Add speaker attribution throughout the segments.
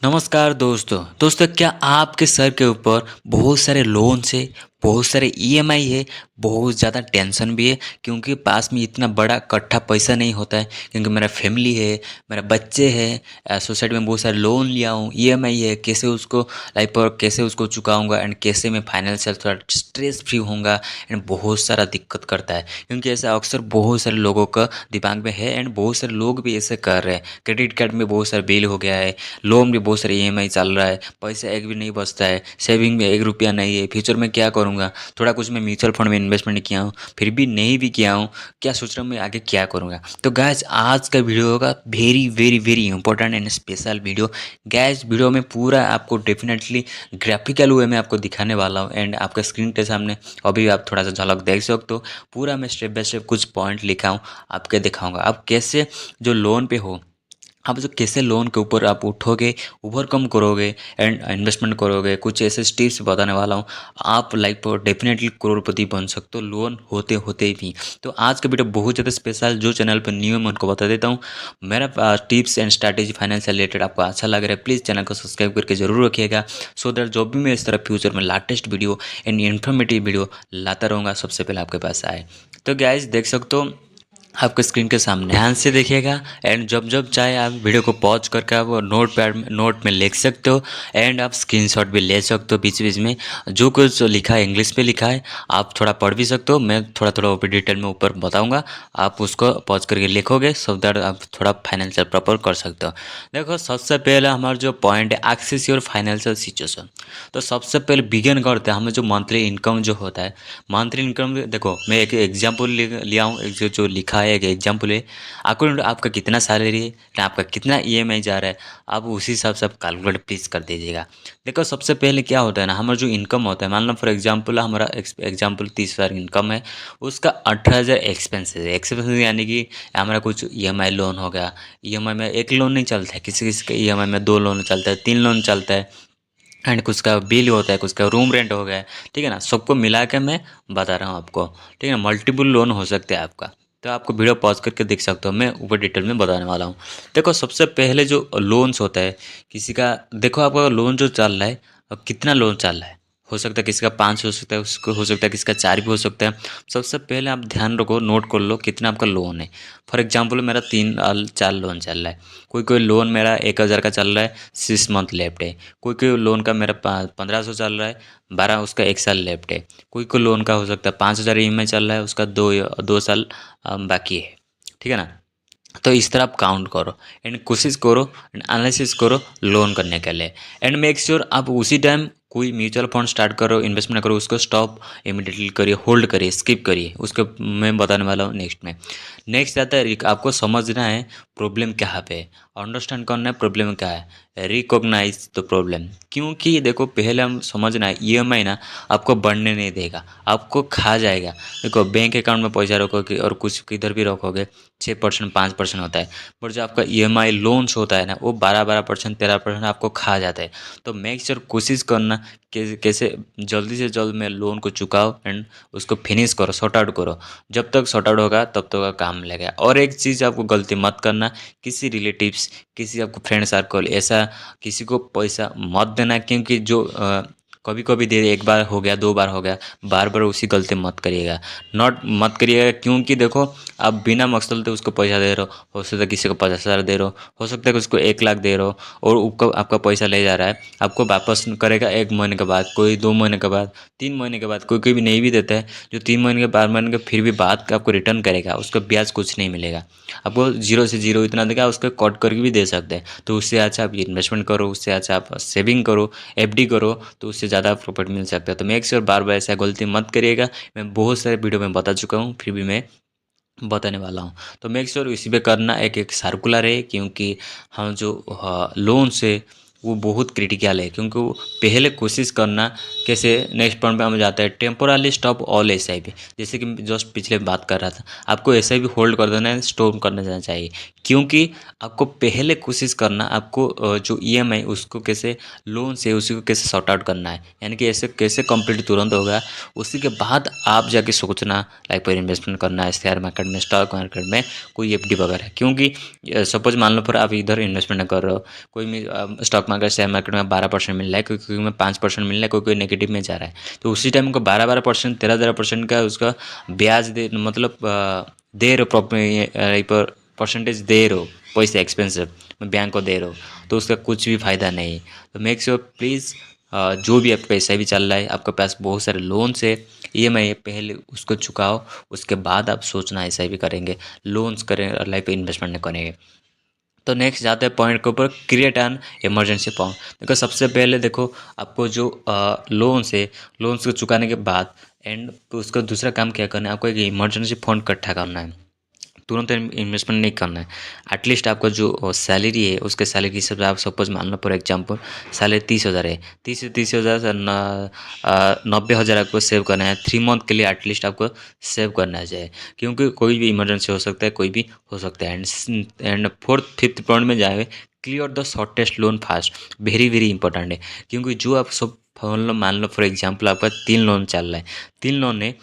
Speaker 1: नमस्कार दोस्तों क्या आपके सर के ऊपर बहुत सारे लोन्स है, बहुत सारे ईएमआई है, बहुत ज़्यादा टेंशन भी है क्योंकि पास में इतना बड़ा इकट्ठा पैसा नहीं होता है क्योंकि मेरा फैमिली है, मेरा बच्चे हैं, सोसाइटी में बहुत सारे लोन लिया हूँ, ईएमआई है, कैसे उसको लाइफ पर कैसे उसको चुकाऊंगा एंड कैसे मैं फाइनेंशियल थोड़ा स्ट्रेस फ्री होऊंगा एंड बहुत सारा दिक्कत करता है क्योंकि ऐसा अक्सर बहुत सारे लोगों का दिमाग में है एंड बहुत सारे लोग भी ऐसे कर रहे हैं। क्रेडिट कार्ड में बहुत सारा बिल हो गया है, लोन भी बहुत सारे ईएमआई चल रहा है, पैसा एक भी नहीं बचता है, सेविंग में एक रुपया नहीं है, फ्यूचर में क्या करूँगा। थोड़ा कुछ मैं म्यूचुअल फंड में इन्वेस्टमेंट किया हूँ, फिर भी नहीं भी किया हूँ, क्या सोच रहा हूँ मैं आगे क्या करूँगा। तो गैस आज का वीडियो होगा very very very important and special video. Gas video में पूरा आपको डेफिनेटली ग्राफिकल वे में आपको दिखाने वाला हूँ एंड आपके स्क्रीन के सामने अभी आप थोड़ा सा झलक देख सकते हो। पूरा मैं स्टेप बाय स्टेप कुछ पॉइंट लिखा हूँ, आपके दिखाऊंगा आप कैसे जो लोन पे हो, आप जो कैसे लोन के ऊपर आप उठोगे, ओवरकम करोगे एंड इन्वेस्टमेंट करोगे। कुछ ऐसे स्टेप्स बताने वाला हूँ, आप लाइफ पर डेफिनेटली करोड़पति बन सकते हो लोन होते होते भी। तो आज का वीडियो बहुत ज़्यादा स्पेशल, जो चैनल पर न्यू है मैं उनको बता देता हूँ। मेरा टिप्स एंड स्ट्रैटेजी फाइनेंस से रिलेटेड आपको अच्छा लग रहा है, प्लीज़ चैनल को सब्सक्राइब करके जरूर रखिएगा सो दैट जो भी मैं इस तरह फ्यूचर में latest video and informative video लाता रहूँगा सबसे पहले आपके पास आए। तो गाइस देख सकते हो आपके स्क्रीन के सामने, ध्यान से देखिएगा एंड जब जब चाहे आप वीडियो को पॉज करके आप नोट में लिख सकते हो एंड आप स्क्रीनशॉट भी ले सकते हो बीच बीच में। जो कुछ लिखा है इंग्लिश में लिखा है, आप थोड़ा पढ़ भी सकते हो, मैं थोड़ा थोड़ा ऊपर डिटेल में ऊपर बताऊंगा, आप उसको पॉज करके लिखोगे सो दैट आप थोड़ा फाइनेंशियल प्रॉपर कर सकते हो। देखो सबसे पहले हमारा जो पॉइंट है एक्सेस योर फाइनेंशियल सिचुएशन। तो सबसे पहले बिगिन करते हैं हमें जो मंथली इनकम जो होता है। मंथली इनकम देखो मैं एक एग्जाम्पल लिया हूँ, एक जो लिखा है एक एग्जाम्पल है। अकाउंट आपका कितना सैलरी है ना, आपका कितना ईएमआई जा रहा है, आप उसी हिसाब से आप कैलकुलेट प्लीज़ कर दीजिएगा। देखो सबसे पहले क्या होता है ना, हमारा जो इनकम होता है, मान लो फॉर एग्जाम्पल हमारा एग्जाम्पल 30,000 इनकम है, उसका 18,000 एक्सपेंसेस है। एक्सपेंसेस यानी कि हमारा कुछ ईएमआई लोन हो गया, ईएमआई में एक लोन नहीं चलता है, किसी किसी का ईएमआई में 2 लोन चलता है, 3 लोन चलता है एंड कुछ का बिल होता है, कुछ का रूम रेंट हो गया है, ठीक है ना। सबको मिला के मैं बता रहा हूँ आपको, ठीक है ना। मल्टीपल लोन हो सकते हैं आपका, तो आपको वीडियो पॉज करके देख सकते हो, मैं ऊपर डिटेल में बताने वाला हूँ। देखो सबसे पहले जो लोन्स होता है किसी का, देखो आपका लोन जो चल रहा है और कितना लोन चल रहा है, हो सकता है किसी का 5 हो सकता है, उसको हो सकता है किसी का 4 भी हो सकता है। सबसे पहले आप ध्यान रखो, नोट कर लो कितना आपका लोन है। फॉर एग्जाम्पल मेरा 3 4 लोन चल रहा है। कोई कोई लोन मेरा 1,000 का चल रहा है, 6 मंथ लेफ्ट है। कोई कोई लोन का मेरा 1500 चल रहा है, 12 उसका 1 साल लेफ्ट है। कोई कोई लोन का हो सकता है 5,000 ईएमआई चल रहा है, उसका 2 साल बाकी है, ठीक है ना। तो इस तरह आप काउंट करो एंड कोशिश करो एंड एनालिसिस करो लोन करने के लिए एंड मेक श्योर आप उसी टाइम कोई म्यूचुअल फंड स्टार्ट करो, इन्वेस्टमेंट करो, उसको स्टॉप इमीडिएटली करिए, होल्ड करिए, स्किप करिए, उसको मैं बताने वाला हूँ नेक्स्ट में। नेक्स्ट आता है आपको समझना है प्रॉब्लम कहाँ पे है, अंडरस्टैंड करना है प्रॉब्लम क्या है, रिकॉग्नाइज द प्रॉब्लम। क्योंकि देखो पहले हम समझना है ईएमआई ना आपको बढ़ने नहीं देगा, आपको खा जाएगा। देखो बैंक अकाउंट में पैसा रखोगे और कुछ किधर भी रखोगे 6% 5% होता है, पर जो आपका ईएमआई लोन्स होता है ना वो 12% 13% आपको खा जाता है। तो मेक श्योर कोशिश करना कैसे जल्दी से जल्द में लोन को चुकाओ एंड उसको फिनिश करो, सॉर्ट आउट करो। जब तक सॉर्ट आउट होगा तब तक का काम लगेगा। और एक चीज़ आपको गलती मत करना, किसी रिलेटिव्स, किसी आपको फ्रेंड सर्कल ऐसा किसी को पैसा मत देना, क्योंकि जो कभी कभी दे, एक बार हो गया, 2 बार हो गया, बार बार उसी गलती मत करिएगा। नॉट मत करिएगा क्योंकि देखो आप बिना मकसद से उसको पैसा दे रहे हो सकता है किसी को 50,000 दे रहे हो सकता है कि उसको 1 लाख दे रहे हो और उसको आपका पैसा ले जा रहा है, आपको वापस करेगा 1 महीने के बाद, कोई 2 महीने के बाद, 3 महीने के बाद, कोई कोई भी नहीं भी देता है। जो 3 महीने के 12 महीने के फिर भी बाद आपको रिटर्न करेगा, उसका ब्याज कुछ नहीं मिलेगा, आपको 0 से 0 इतना देगा, उसको कट करके भी दे सकते हैं। तो उससे अच्छा आप इन्वेस्टमेंट करो, उससे अच्छा आप सेविंग करो, एफडी करो, तो उससे ज़्यादा प्रॉफिट मिल सकता है। तो मेक श्योर बार बार ऐसा गलती मत करिएगा। मैं बहुत सारे वीडियो में बता चुका हूँ, फिर भी मैं बताने वाला हूँ। तो मेक श्योर इसी पे करना, एक एक सर्कुलर है क्योंकि हम जो लोन से वो बहुत क्रिटिकल है, क्योंकि वो पहले कोशिश करना कैसे। नेक्स्ट पॉइंट पे हम जाते हैं, टेम्पोरली स्टॉप ऑल एसआईपी। जैसे कि जस्ट पिछले बात कर रहा था, आपको एसआईपी होल्ड कर देना है, स्टॉप करना जाना चाहिए। क्योंकि आपको पहले कोशिश करना, आपको जो ईएमआई उसको कैसे लोन से उसी को कैसे सॉर्ट आउट करना है, यानी कि ऐसे कैसे कंप्लीट तुरंत होगा, उसी के बाद आप जाके सोचना लाइक पर इन्वेस्टमेंट करना है शेयर मार्केट में, स्टॉक मार्केट में, कोई एफडी वगैरह। क्योंकि सपोज मान लो फिर आप इधर इन्वेस्टमेंट कर रहे हो, कोई भी स्टॉक मार्केट शेयर मार्केट में 12% मिल रहा है, क्योंकि में 5% मिल रहा है, कोई नेगेटिव में जा रहा है, तो उसी टाइम को 12% 13% का उसका ब्याज दे, मतलब दे रहे परसेंटेज दे रहे हो, पैसे एक्सपेंसिव मैं बैंक को दे रहा हूँ, तो उसका कुछ भी फ़ायदा नहीं। तो मेक श्योर प्लीज़, जो भी आपका पैसा भी चल रहा है, आपके पास बहुत सारे लोन्स है, ईएमआई है, पहले उसको चुकाओ, उसके बाद आप सोचना ऐसा भी करेंगे, लोन्स करें और लाइफ पे इन्वेस्टमेंट नहीं करेंगे। तो नेक्स्ट जाते हैं पॉइंट के ऊपर, क्रिएट एन इमरजेंसी फंड। देखो सबसे पहले देखो, आपको जो लोन्स है, लोन्स को चुकाने के बाद एंड तो उसका दूसरा काम क्या करना है, आपको एक इमरजेंसी फंड इकट्ठा करना है, तुरंत इन्वेस्टमेंट नहीं करना है। एटलीस्ट आपका जो सैलरी है, उसके सैलरी के हिसाब से आप सपोज मान लो फॉर एग्जांपल सैलरी 30,000 है, 30,000 से 90,000 आपको सेव करना है 3 मंथ के लिए, एटलीस्ट आपको सेव करना चाहिए, क्योंकि कोई भी इमरजेंसी हो सकता है, कोई भी हो सकता है। एंड फोर्थ फिफ्थ पॉइंट में जाए, clear the shortest loan fast, very very important है, क्योंकि जो आप सब मान लो फॉर एग्जांपल आपका 3 लोन चल रहा है, 3 लोन है,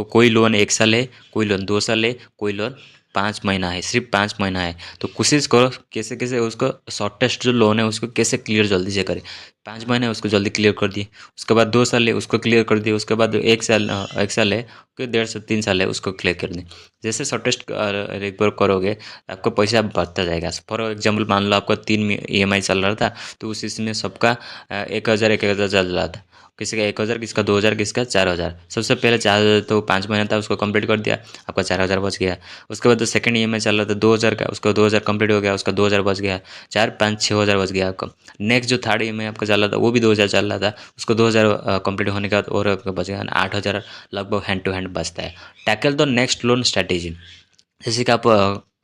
Speaker 1: कोई लोन 1 साल है, कोई लोन 2 साल है, कोई लोन 5 महीना है, सिर्फ 5 महीना है, तो कोशिश करो कैसे कैसे उसको शॉर्टेस्ट जो लोन है उसको कैसे क्लियर जल्दी से करें। 5 महीने उसको जल्दी क्लियर कर दिए, उसके बाद 2 साल है उसको क्लियर कर दिए, उसके बाद 1 साल है, कोई 1.5 से 3 साल है उसको क्लियर कर दें। जैसे शॉर्टेस्ट रिकवर करोगे, आपका पैसा बढ़ता जाएगा। फॉर एग्जाम्पल मान लो आपका 3 EMI चल रहा था, तो उस इसमें सबका 1,000 चल रहा था, किसी का 1,000, किसी का 2,000, किसी का 4,000। सबसे पहले 4,000 तो 5 महीना था, उसको कंप्लीट कर दिया, आपका 4,000 बच गया। उसके बाद तो सेकंड EMI चल रहा था 2,000 का, उसका 2,000 कंप्लीट हो गया, उसका 2,000 बच गया, 4, 5, 6,000 बच गया आपका। नेक्स्ट जो थर्ड EMI आपका चल रहा था वो भी 2,000 चल रहा था, उसको 2,000 कंप्लीट होने के बाद और आपका बच गया 8,000 लगभग हैंड टू हैंड बचता है। Tackle the next loan strategy, जैसे कि आप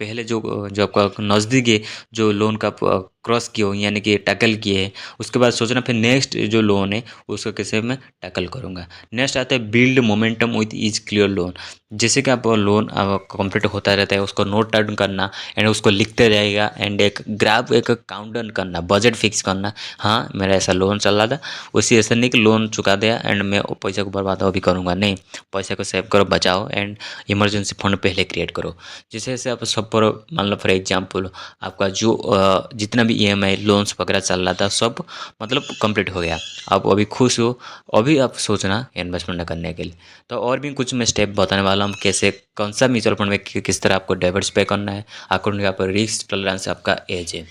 Speaker 1: पहले जो आपका नज़दीक है, जो लोन का आप क्रॉस किए हो यानी कि टैकल किए हैं, उसके बाद सोचना फिर नेक्स्ट जो लोन है उसको कैसे मैं टैकल करूँगा। नेक्स्ट आता है build momentum with each clear loan. जैसे कि आप लोन कंप्लीट होता रहता है, उसको नोट डाउन करना एंड उसको लिखते रहेगा, एंड एक ग्राफ एक काउंट डाउन करना, बजट फिक्स करना। हाँ मेरा ऐसा लोन चल रहा था, उसी ऐसा नहीं कि लोन चुका दिया एंड मैं पैसा को बर्बाद अभी करूँगा, नहीं, पैसा को सेव करो, बचाओ एंड इमरजेंसी फंड पहले क्रिएट करो। जैसे जैसे आप सब पर मान लो फॉर एग्जांपल आपका जो जितना भी EMI लोन्स वगैरह चल रहा था सब मतलब कंप्लीट हो गया, आप अभी खुश हो, अभी आप सोचना इन्वेस्टमेंट करने के लिए। तो और भी कुछ मैं स्टेप बताने वाला हूँ, कैसे कौन सा म्यूचुअल फंड में किस तरह आपको डाइवर्सिफाई करना है, अकॉर्डिंग आपका रिस्क टॉलरेंस आपका एज है,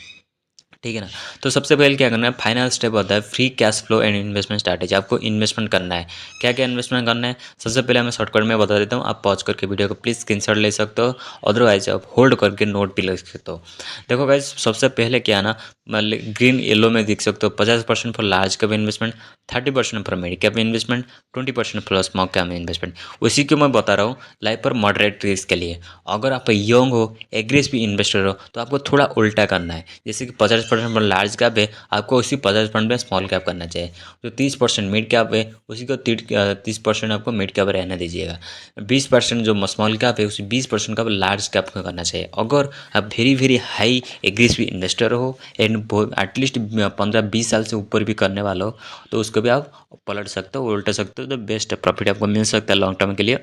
Speaker 1: ठीक है ना। तो सबसे पहले क्या करना है, फाइनल स्टेप होता है free cash flow and investment strategy. आपको इन्वेस्टमेंट करना है, क्या क्या इन्वेस्टमेंट करना है, सबसे पहले मैं शॉर्टकट में बता देता हूँ, आप पॉज करके वीडियो को प्लीज़ स्क्रीनशॉट ले सकते हो, अदरवाइज आप होल्ड करके नोट भी ले सकते हो। देखो गाइस, सबसे पहले क्या ना, मतलब ग्रीन येलो में देख सकते हो 50% for large cap investment, 30% for mid cap investment, 20% for small cap investment. उसी को मैं बता रहा हूँ लाइफ पर मॉडरेट रिस्क के लिए। अगर आप यंग हो, एग्रेसिव इन्वेस्टर हो, तो आपको थोड़ा उल्टा करना है, जैसे कि 50% पर लार्ज कैप है, आपको उसी 50% में स्मॉल कैप करना चाहिए। जो 30% मिड कैप है, उसी को 30% आपको मिड कैप रहने दीजिएगा। 20% जो स्मॉल कैप है, उसी 20% का लार्ज कैप का करना चाहिए। अगर आप very very high aggressive investor हो एंड एटलीस्ट 15-20 साल से ऊपर भी करने वाला हो, तो उसको भी आप पलट सकते हो, उल्टा सकते हो, तो बेस्ट प्रॉफिट आपको मिल सकता है लॉन्ग टर्म के लिए।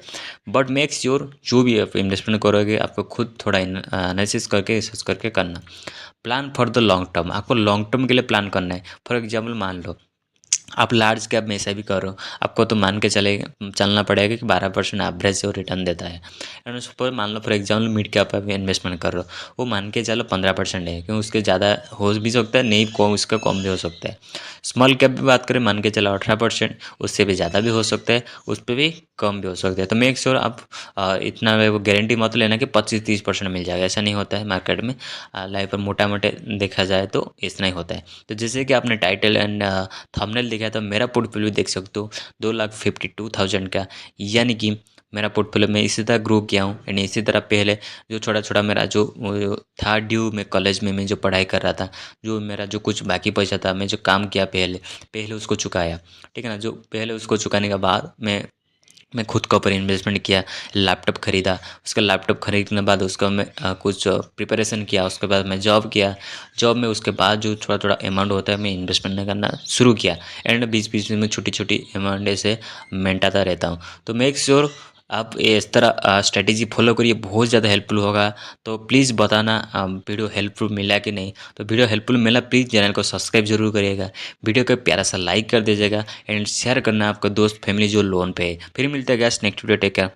Speaker 1: बट मेक श्योर जो भी आप इन्वेस्टमेंट करोगे आपको खुद थोड़ा एनालिसिस करके रिसर्च करके करना। Plan for the long term, आपको लॉन्ग टर्म के लिए प्लान करना है। फॉर एग्जाम्पल मान लो आप लार्ज कैप में ऐसा भी करो, आपको तो मान के चलना पड़ेगा कि 12% एवरेज जो रिटर्न देता है। एंड सपोज मान लो फॉर एग्जाम्पल मिड कैप में इन्वेस्टमेंट कर रहे हो, वो मान के चलो 15% है, क्योंकि उसके ज़्यादा हो भी सकता है, नहीं कम, उसका कम भी हो सकता है। स्मॉल कैप की बात करें, मान के चलो 18%, उससे भी ज़्यादा भी हो सकता है, उस पर भी कम भी हो सकता है। तो मेक श्योर आप इतना वो गारंटी मत लेना कि 25-30% मिल जाएगा, ऐसा नहीं होता है मार्केट में। लाइफ पर मोटा मोटे देखा जाए तो इतना ही होता है। तो जैसे कि आपने टाइटल एंड थंबनेल देखा तो मेरा पोर्टफोलियो देख सकते हो 2,52,000 का, यानी कि मेरा पोर्टफोलियो में इसी तरह ग्रो किया हूँ। एंड इसी तरह पहले जो छोटा छोटा मेरा जो था ड्यू में कॉलेज में मैं जो पढ़ाई कर रहा था, जो मेरा जो कुछ बाकी पैसा था, मैं जो काम किया पहले पहले उसको चुकाया, ठीक है ना। जो पहले उसको चुकाने के बाद मैं खुद के ऊपर इन्वेस्टमेंट किया, लैपटॉप ख़रीदा, उसका लैपटॉप खरीदने के बाद उसका मैं कुछ प्रिपरेशन किया, उसके बाद मैं जॉब किया, जॉब में उसके बाद जो थोड़ा थोड़ा अमाउंट होता है मैं इन्वेस्टमेंट करना शुरू किया। एंड बीच बीच में छोटी छोटी अमाउंट ऐसे मेंटाता रहता हूँ। तो मेक श्योर आप इस तरह स्ट्रेटेजी फॉलो करिए, बहुत ज़्यादा हेल्पफुल होगा। तो प्लीज़ बताना वीडियो हेल्पफुल मिला कि नहीं। तो वीडियो हेल्पफुल मिला, प्लीज़ चैनल को सब्सक्राइब जरूर करिएगा, वीडियो को प्यारा सा लाइक कर दीजिएगा एंड शेयर करना आपका दोस्त फैमिली जो लोन पे है। फिर मिलते हैं guys next video, take care.